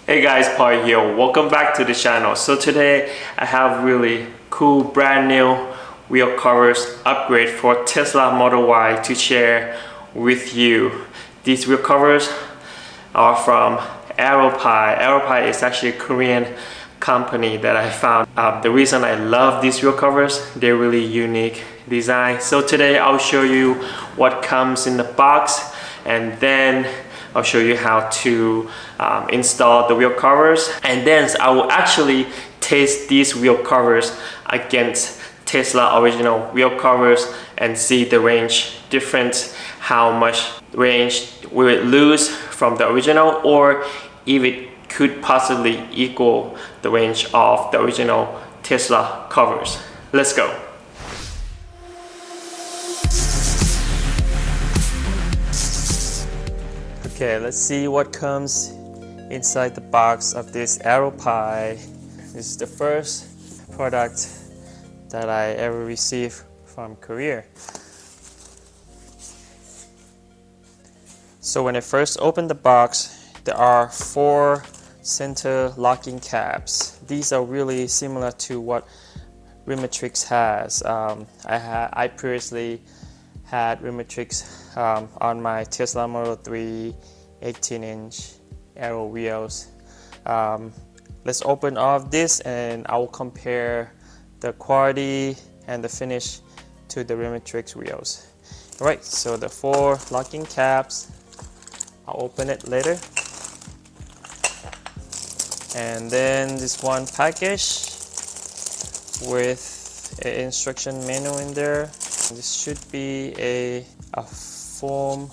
Hey guys, Paul here. Welcome back to the channel. So today I have really cool brand new wheel covers upgrade for Tesla Model Y to share with you. These wheel covers are from Aero Pi. Aero Pi is actually a Korean company that I found. The reason I love these wheel covers, they're really unique design. So today I'll show you what comes in the box, and then I'll show you how to install the wheel covers, and then I will actually test these wheel covers against Tesla original wheel covers and see the range difference, how much range will it lose from the original, or if it could possibly equal the range of the original Tesla covers. Let's go. Okay, let's see what comes inside the box of this Aero Pi. This is the first product that I ever received from Korea. So when I first opened the box, there are 4 center locking caps. These are really similar to what Rimatrix has. I previously had Rimatrix on my Tesla Model 3 18-inch Aero wheels. Let's open all of this and I will compare the quality and the finish to the Rimatrix wheels. Alright, so the 4 locking caps, I'll open it later. And then this one package with an instruction manual in there. This should be a foam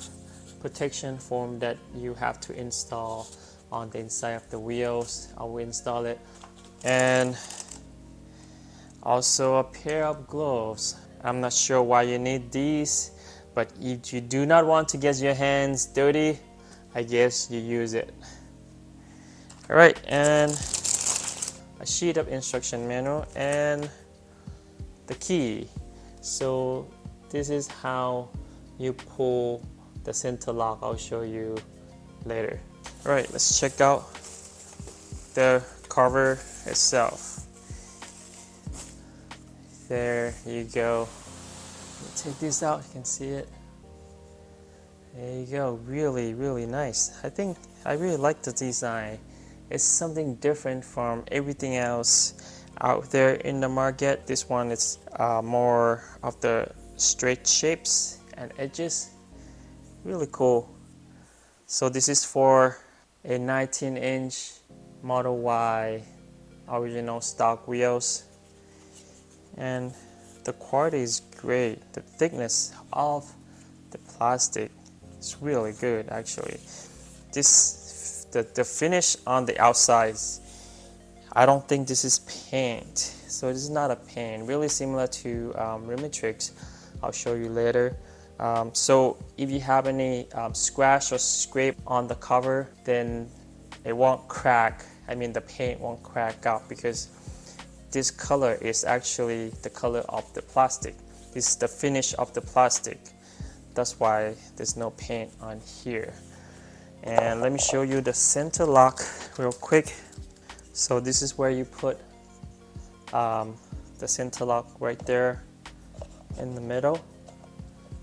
protection foam that you have to install on the inside of the wheels. I will install it. And also a pair of gloves. I'm not sure why you need these, but if you do not want to get your hands dirty, I guess you use it. Alright, and a sheet of instruction manual and the key. So this is how you pull the center lock. I'll show you later. Alright, let's check out the cover itself. There you go. Take this out, you can see it. There you go. Really nice. I really like the design. It's something different from everything else out there in the market. This one is more of the straight shapes and edges. Really cool. So this is for a 19-inch Model Y original stock wheels, and the quality is great. The thickness of the plastic is really good actually. The finish on the outside, I don't think this is paint, so this is not a paint. Really similar to Rimatrix. I'll show you later. So if you have any scratch or scrape on the cover, then it won't crack. I mean, the paint won't crack out because this color is actually the color of the plastic. This is the finish of the plastic. That's why there's no paint on here. And let me show you the center lock real quick. So this is where you put the center lock right there in the middle,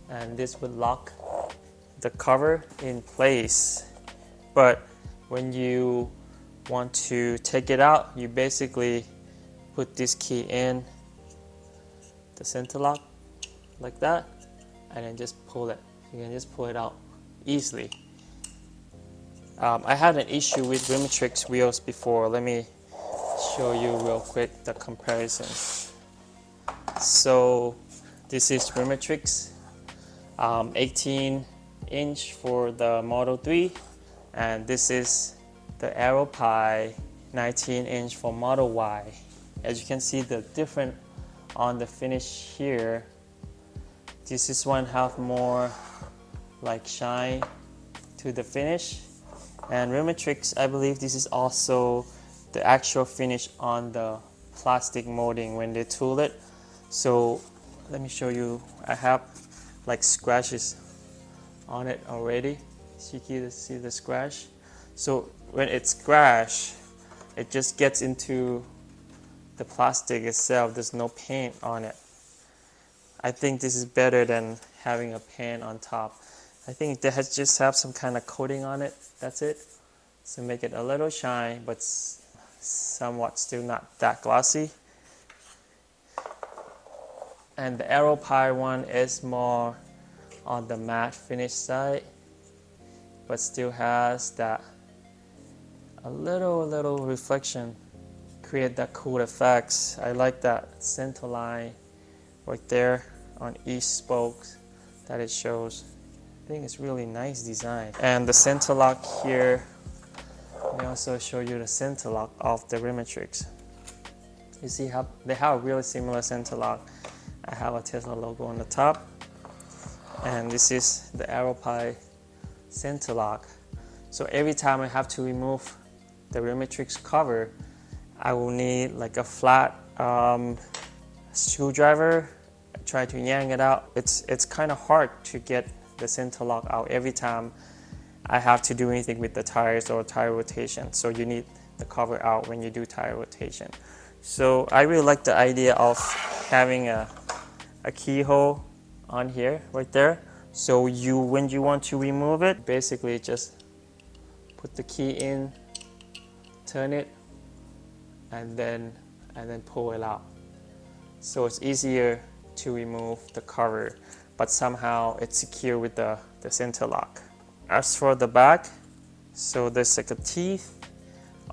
and this would lock the cover in place. But when you want to take it out, you basically put this key in the center lock like that, and then just pull it. You can just pull it out easily. I had an issue with Rimatrix wheels before. Let me show you real quick the comparison. So this is Rimatrix 18-inch for the Model 3, and this is the Aero Pi 19-inch for Model Y. As you can see, the difference on the finish here. This is one have more like shine to the finish, and Rimatrix, I believe this is also the actual finish on the plastic molding when they tool it. So let me show you. I have like scratches on it already. So you can see the scratch. So when it's scratched, it just gets into the plastic itself. There's no paint on it. I think this is better than having a paint on top. I think it has just have some kind of coating on it. That's it. So make it a little shine, but somewhat still not that glossy. And the Aero Pi one is more on the matte finish side, but still has that a little reflection, create that cool effects. I like that center line right there on each spoke that it shows. I think it's really nice design. And the center lock here, let me also show you the center lock of the Rimatrix. You see how they have a really similar center lock. I have a Tesla logo on the top, and this is the Aero Pi center lock. So every time I have to remove the Rimatrix cover, I will need like a flat screwdriver. I try to yank it out. It's kind of hard to get the center lock out every time I have to do anything with the tires or tire rotation. So you need the cover out when you do tire rotation. So I really like the idea of having a keyhole on here, right there. So when you want to remove it, basically just put the key in, turn it, and then pull it out. So it's easier to remove the cover, but somehow it's secure with the center lock. As for the back, so there's like a teeth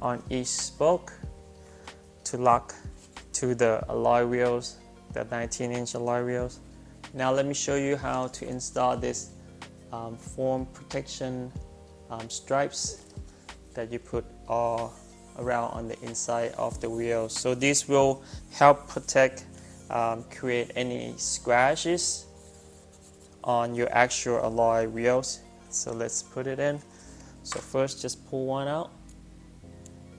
on each spoke to lock to the alloy wheels, the 19-inch alloy wheels. Now let me show you how to install this foam protection stripes that you put all around on the inside of the wheels. So this will help protect, create any scratches on your actual alloy wheels. So let's put it in. So first just pull one out,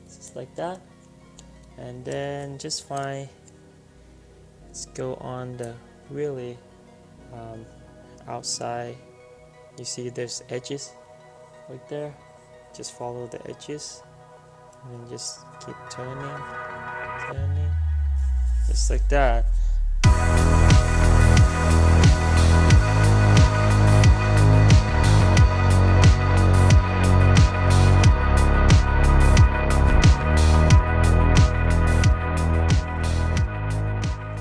just like that, and then just let's go on the really outside. You see there's edges right there. Just follow the edges and then just keep turning, just like that.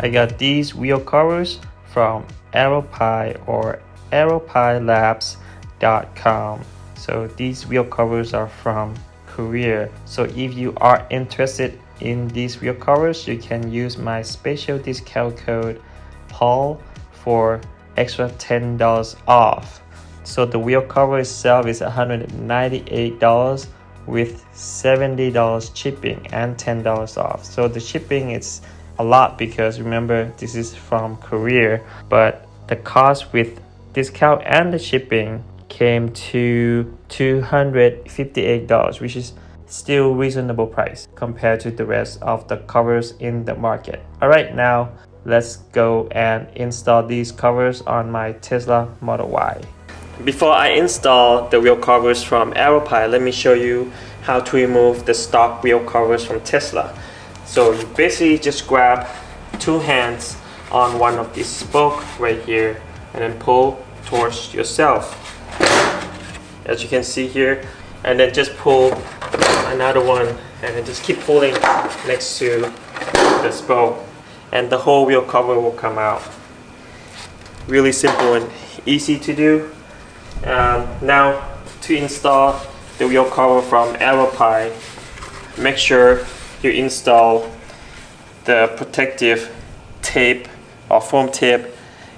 I got these wheel covers from Aero Pi or aeropilabs.com. So these wheel covers are from Korea. So if you are interested in these wheel covers, you can use my special discount code PAUL for extra $10 off. So the wheel cover itself is $198 with $70 shipping and $10 off. So the shipping is a lot because remember this is from Korea, but the cost with discount and the shipping came to $258, which is still reasonable price compared to the rest of the covers in the market. Alright, now let's go and install these covers on my Tesla Model Y. Before I install the wheel covers from Aero Pi, let me show you how to remove the stock wheel covers from Tesla. So you basically just grab two hands on one of these spokes right here and then pull towards yourself, as you can see here, and then just pull another one and then just keep pulling next to the spoke and the whole wheel cover will come out. Really simple and easy to do. Now to install the wheel cover from Aero Pi, make sure you install the protective tape or foam tape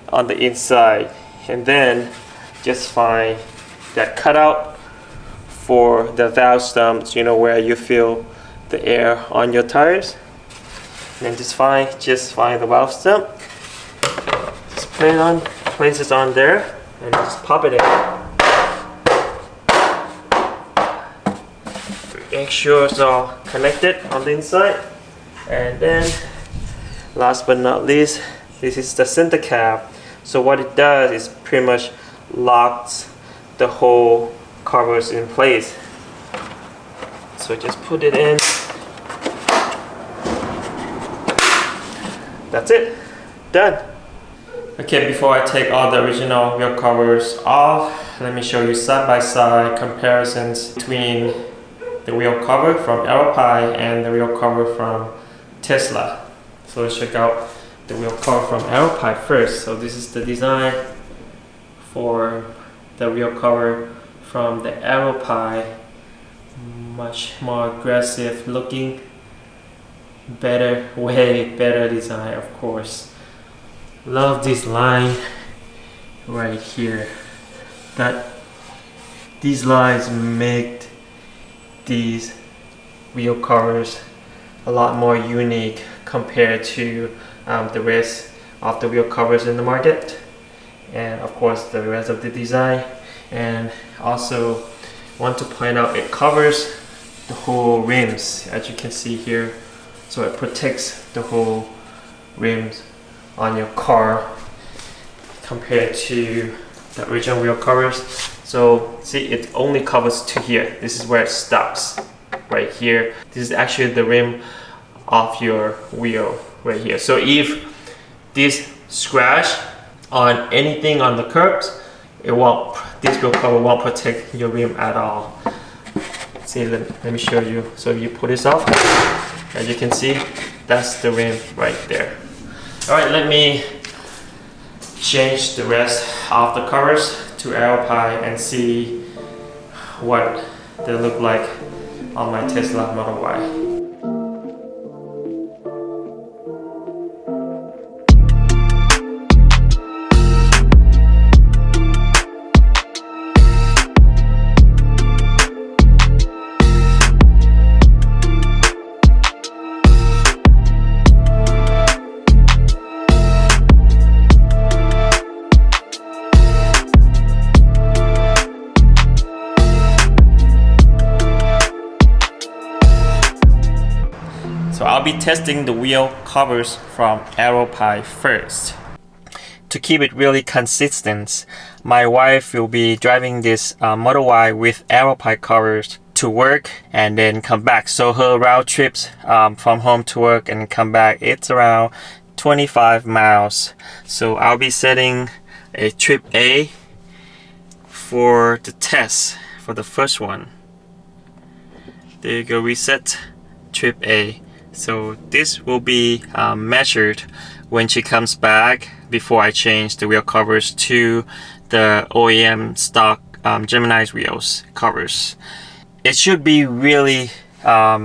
on the inside, and then just find that cutout for the valve stumps, you know, where you feel the air on your tires. And then just find the valve stump, just place it on there and just pop it in. Make sure it's all connected on the inside. And then last but not least, this is the center cap. So what it does is pretty much locks the whole covers in place. So just put it in. That's it. Done. Okay, before I take all the original wheel covers off, let me show you side-by-side comparisons between the wheel cover from Aero Pi and the wheel cover from Tesla. So let's check out the wheel cover from Aero Pi first. So this is the design for the wheel cover from the Aero Pi. Much more aggressive looking, better, way better design, of course. Love this line right here. These lines make these wheel covers a lot more unique compared to the rest of the wheel covers in the market, and of course the rest of the design. And also want to point out, it covers the whole rims, as you can see here, so it protects the whole rims on your car compared to the original wheel covers. So see, it only covers to here. This is where it stops, right here. This is actually the rim of your wheel right here. So if this scratch on anything on the curbs, this wheel cover won't protect your rim at all. See, let me show you. So if you pull this off, as you can see, that's the rim right there. Alright, let me change the rest of the covers to Aero Pi and see what they look like on my Tesla Model Y. So I'll be testing the wheel covers from Aero Pi first. To keep it really consistent, my wife will be driving this Model Y with Aero Pi covers to work and then come back. So her round trips from home to work and come back, it's around 25 miles. So I'll be setting a trip A for the test for the first one. There you go, reset trip A. So this will be measured when she comes back before I change the wheel covers to the OEM stock Gemini's wheels covers. It should be really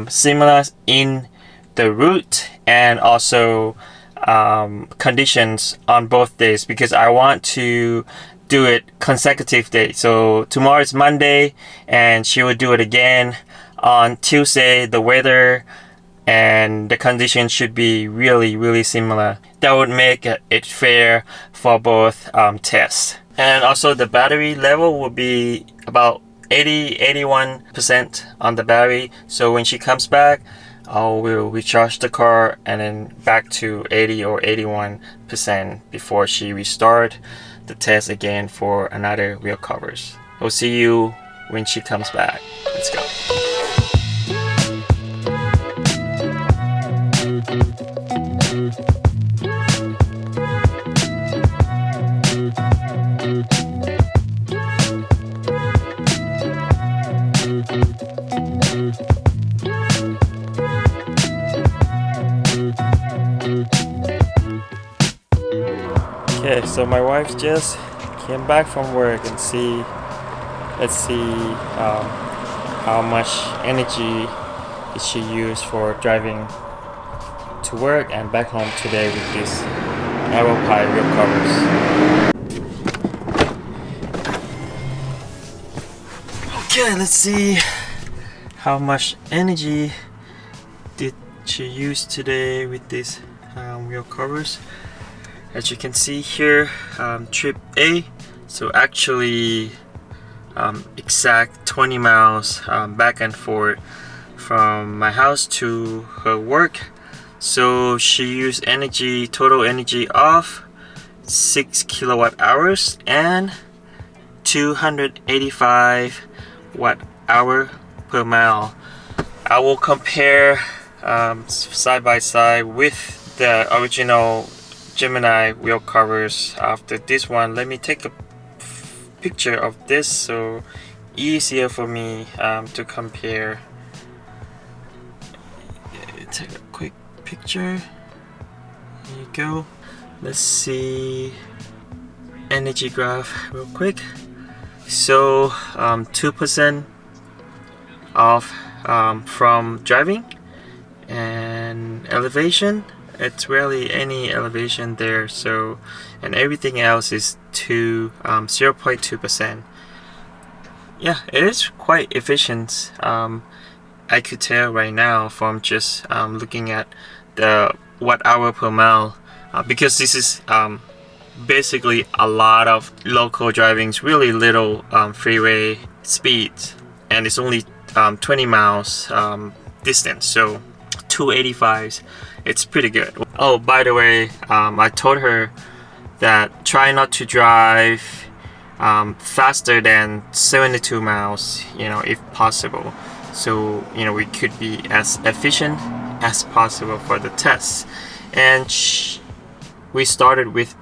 similar in the route and also conditions on both days, because I want to do it consecutive days. So tomorrow is Monday and she will do it again on Tuesday. The weather and the conditions should be really similar. That would make it fair for both tests. And also the battery level will be about 81% on the battery. So when she comes back, I will recharge the car and then back to 80 or 81% before she restart the test again for another wheel covers. We'll see you when she comes back. Let's go. Okay, so my wife just came back from work and let's see how much energy did she use for driving to work and back home today with this Aero Pi wheel covers. Okay, let's see how much energy did she use today with these wheel covers. As you can see here, trip A, so actually exact 20 miles back and forth from my house to her work. So she used total energy of 6 kilowatt hours and 285 watt hour per mile. I will compare side by side with the original Gemini wheel covers. After this one, let me take a picture of this so easier for me to compare. Take a quick picture. There you go. Let's see energy graph real quick. So 2% off from driving, and elevation, it's rarely any elevation there, so, and everything else is 0.2%. Yeah, it is quite efficient. I could tell right now from just looking at the watt-hour per mile, because this is basically a lot of local drivings, really little freeway speeds, and it's only 20 miles distance, so 285s, it's pretty good. Oh, by the way, I told her that try not to drive faster than 72 miles, you know, if possible, so you know we could be as efficient as possible for the test. And we started with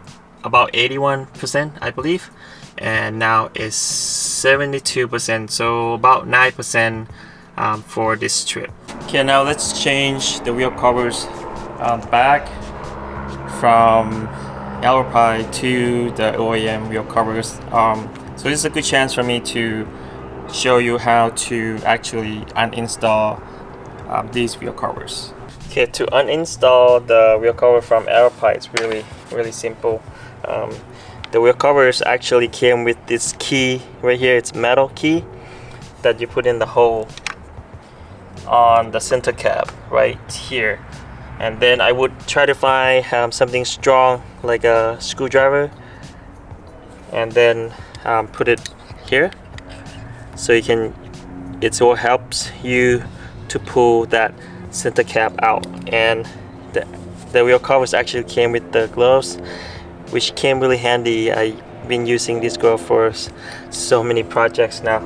about 81%, I believe, and now it's 72%, so about 9% for this trip. Okay, now let's change the wheel covers back from Aero Pi to the OEM wheel covers. So this is a good chance for me to show you how to actually uninstall these wheel covers. Okay, to uninstall the wheel cover from Aero Pi, it's really simple. The wheel covers actually came with this key right here. It's metal key that you put in the hole on the center cap right here, and then I would try to find something strong like a screwdriver, and then put it here, so you can, it all helps you to pull that center cap out. And the wheel covers actually came with the gloves, which came really handy. I've been using this glove for so many projects now.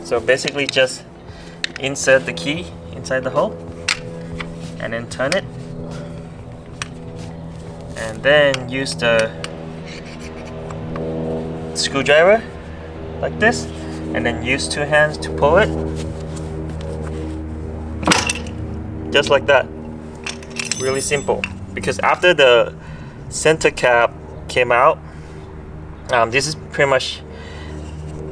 So basically just insert the key inside the hole and then turn it, and then use the screwdriver like this, and then use two hands to pull it, just like that. Really simple, because after the center cap came out, this is pretty much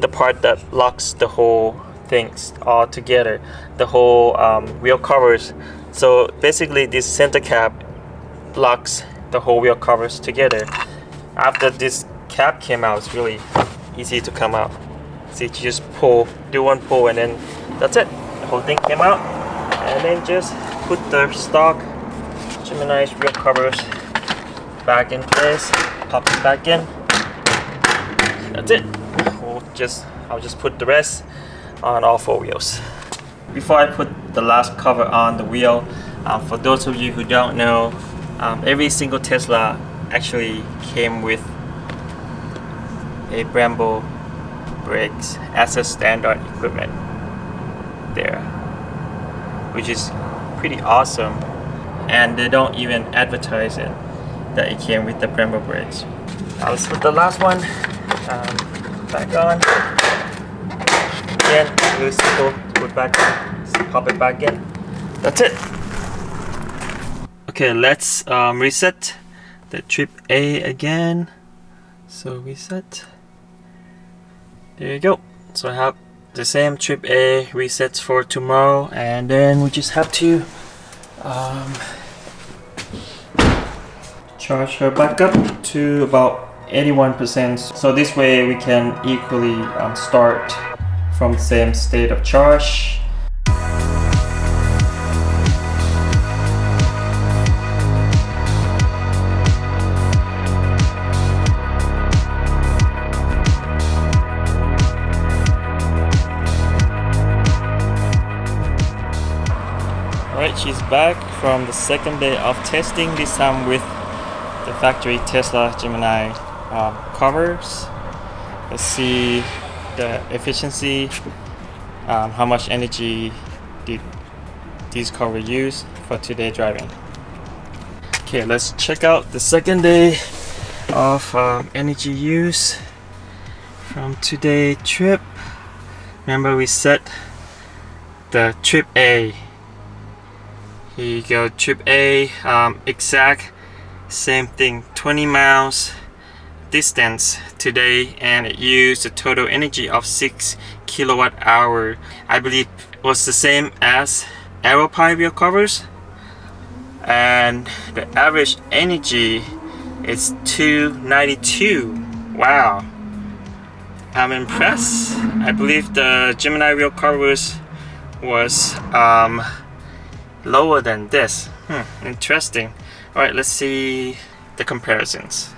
the part that locks the whole things all together, the whole wheel covers. So basically this center cap locks the whole wheel covers together. After this cap came out, it's really easy to come out. So you just pull, do one pull, and then that's it, the whole thing came out. And then just put the stock Gemini's wheel covers back in place, pop it back in, that's it. I'll just put the rest on all four wheels. Before I put the last cover on the wheel, for those of you who don't know, every single Tesla actually came with a Brembo brakes as a standard equipment there, which is pretty awesome, and they don't even advertise it that it came with the Brembo brakes. Now let's put the last one back on. Again, really simple to put back on. Just pop it back in. That's it. Okay, let's reset the trip A again. So reset. There you go. So I have the same trip A resets for tomorrow, and then we just have to charge her back up to about 81%. So this way we can equally start from the same state of charge. Alright, she's back from the second day of testing, this time with the factory Tesla Gemini covers. Let's see the efficiency, how much energy did these covers used for today driving. Okay, let's check out the second day of energy use from today trip. Remember, we set the trip A. Here you go, trip A, exact same thing, 20 miles distance today, and it used a total energy of 6 kilowatt hour. I believe it was the same as Aero Pi wheel covers, and the average energy is 292. Wow, I'm impressed. I believe the Gemini wheel covers was lower than this. Interesting. Alright, let's see the comparisons.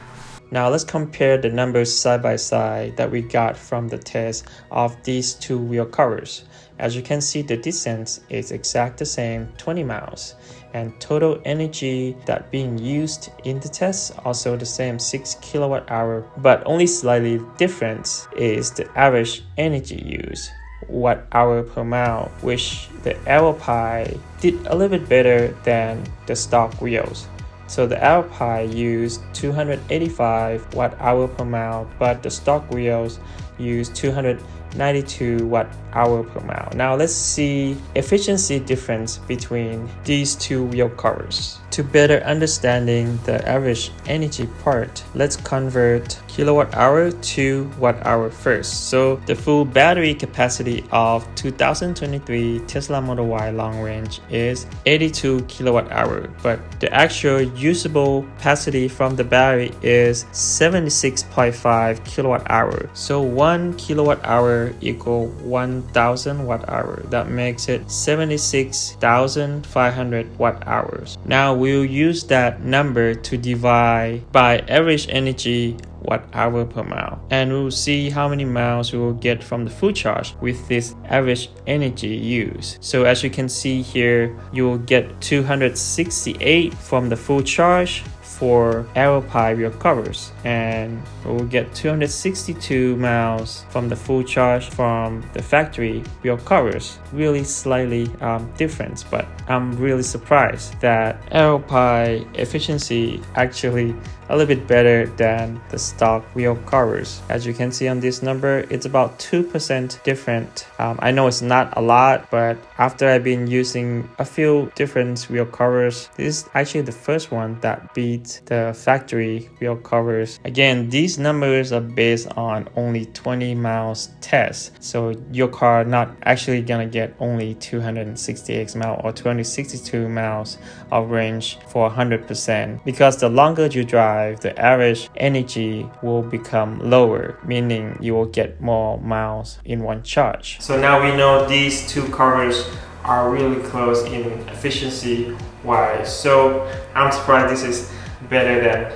Now let's compare the numbers side by side that we got from the test of these two wheel covers. As you can see, the distance is exact the same, 20 miles, and total energy that being used in the test also the same, 6 kilowatt hour, but only slightly different is the average energy used, watt hour per mile, which the Aero Pi did a little bit better than the stock wheels. So the Aero Pi used 285 watt hour per mile, but the stock wheels used 292 watt hour per mile. Now let's see efficiency difference between these two wheel covers. To better understanding the average energy part, let's convert kilowatt hour to watt hour first. So the full battery capacity of 2023 Tesla Model Y long range is 82 kilowatt hour, but the actual usable capacity from the battery is 76.5 kilowatt hour. So 1 kilowatt hour equal 1000 watt hour. That makes it 76,500 watt hours. Now we'll use that number to divide by average energy watt hour per mile, and we'll see how many miles we will get from the full charge with this average energy use. So as you can see here, you will get 268 from the full charge for Aero Pi wheel covers, and we'll get 262 miles from the full charge from the factory wheel covers. Really slightly different, but I'm really surprised that Aero Pi efficiency actually a little bit better than the stock wheel covers. As you can see on this number, it's about 2% different. I know it's not a lot, but after I've been using a few different wheel covers, this is actually the first one that beats the factory wheel covers. Again, these numbers are based on only 20 miles test, so your car not actually gonna get only 268 miles or 262 miles of range for 100%, because the longer you drive, the average energy will become lower, meaning you will get more miles in one charge. So now we know these two covers are really close in efficiency wise. So I'm surprised this is better than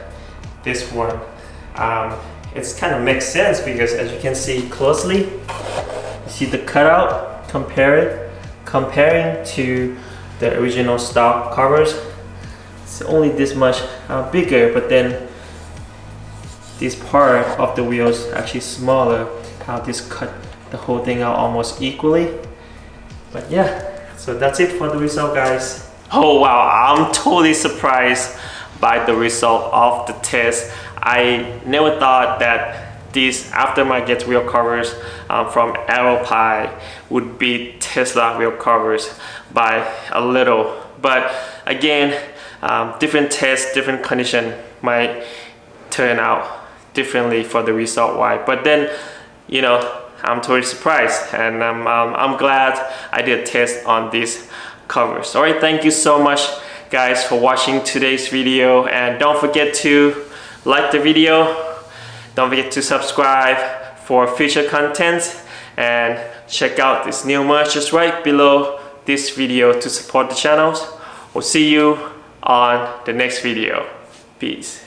this one. It's kind of makes sense because as you can see closely, you see the cutout, comparing to the original stock covers. It's only this much bigger, but then this part of the wheels actually smaller. How this cut the whole thing out almost equally. But yeah, so that's it for the result, guys. Oh wow, I'm totally surprised by the result of the test. I never thought that these aftermarket wheel covers from Aero Pi would beat Tesla wheel covers by a little. But again, different tests, different condition might turn out differently for the result why. But then, you know, I'm totally surprised, and I'm glad I did a test on these covers. All right, thank you so much, guys, for watching today's video, and don't forget to like the video. Don't forget to subscribe for future content, and check out this new merch just right below this video to support the channels. We'll see you on the next video. Peace.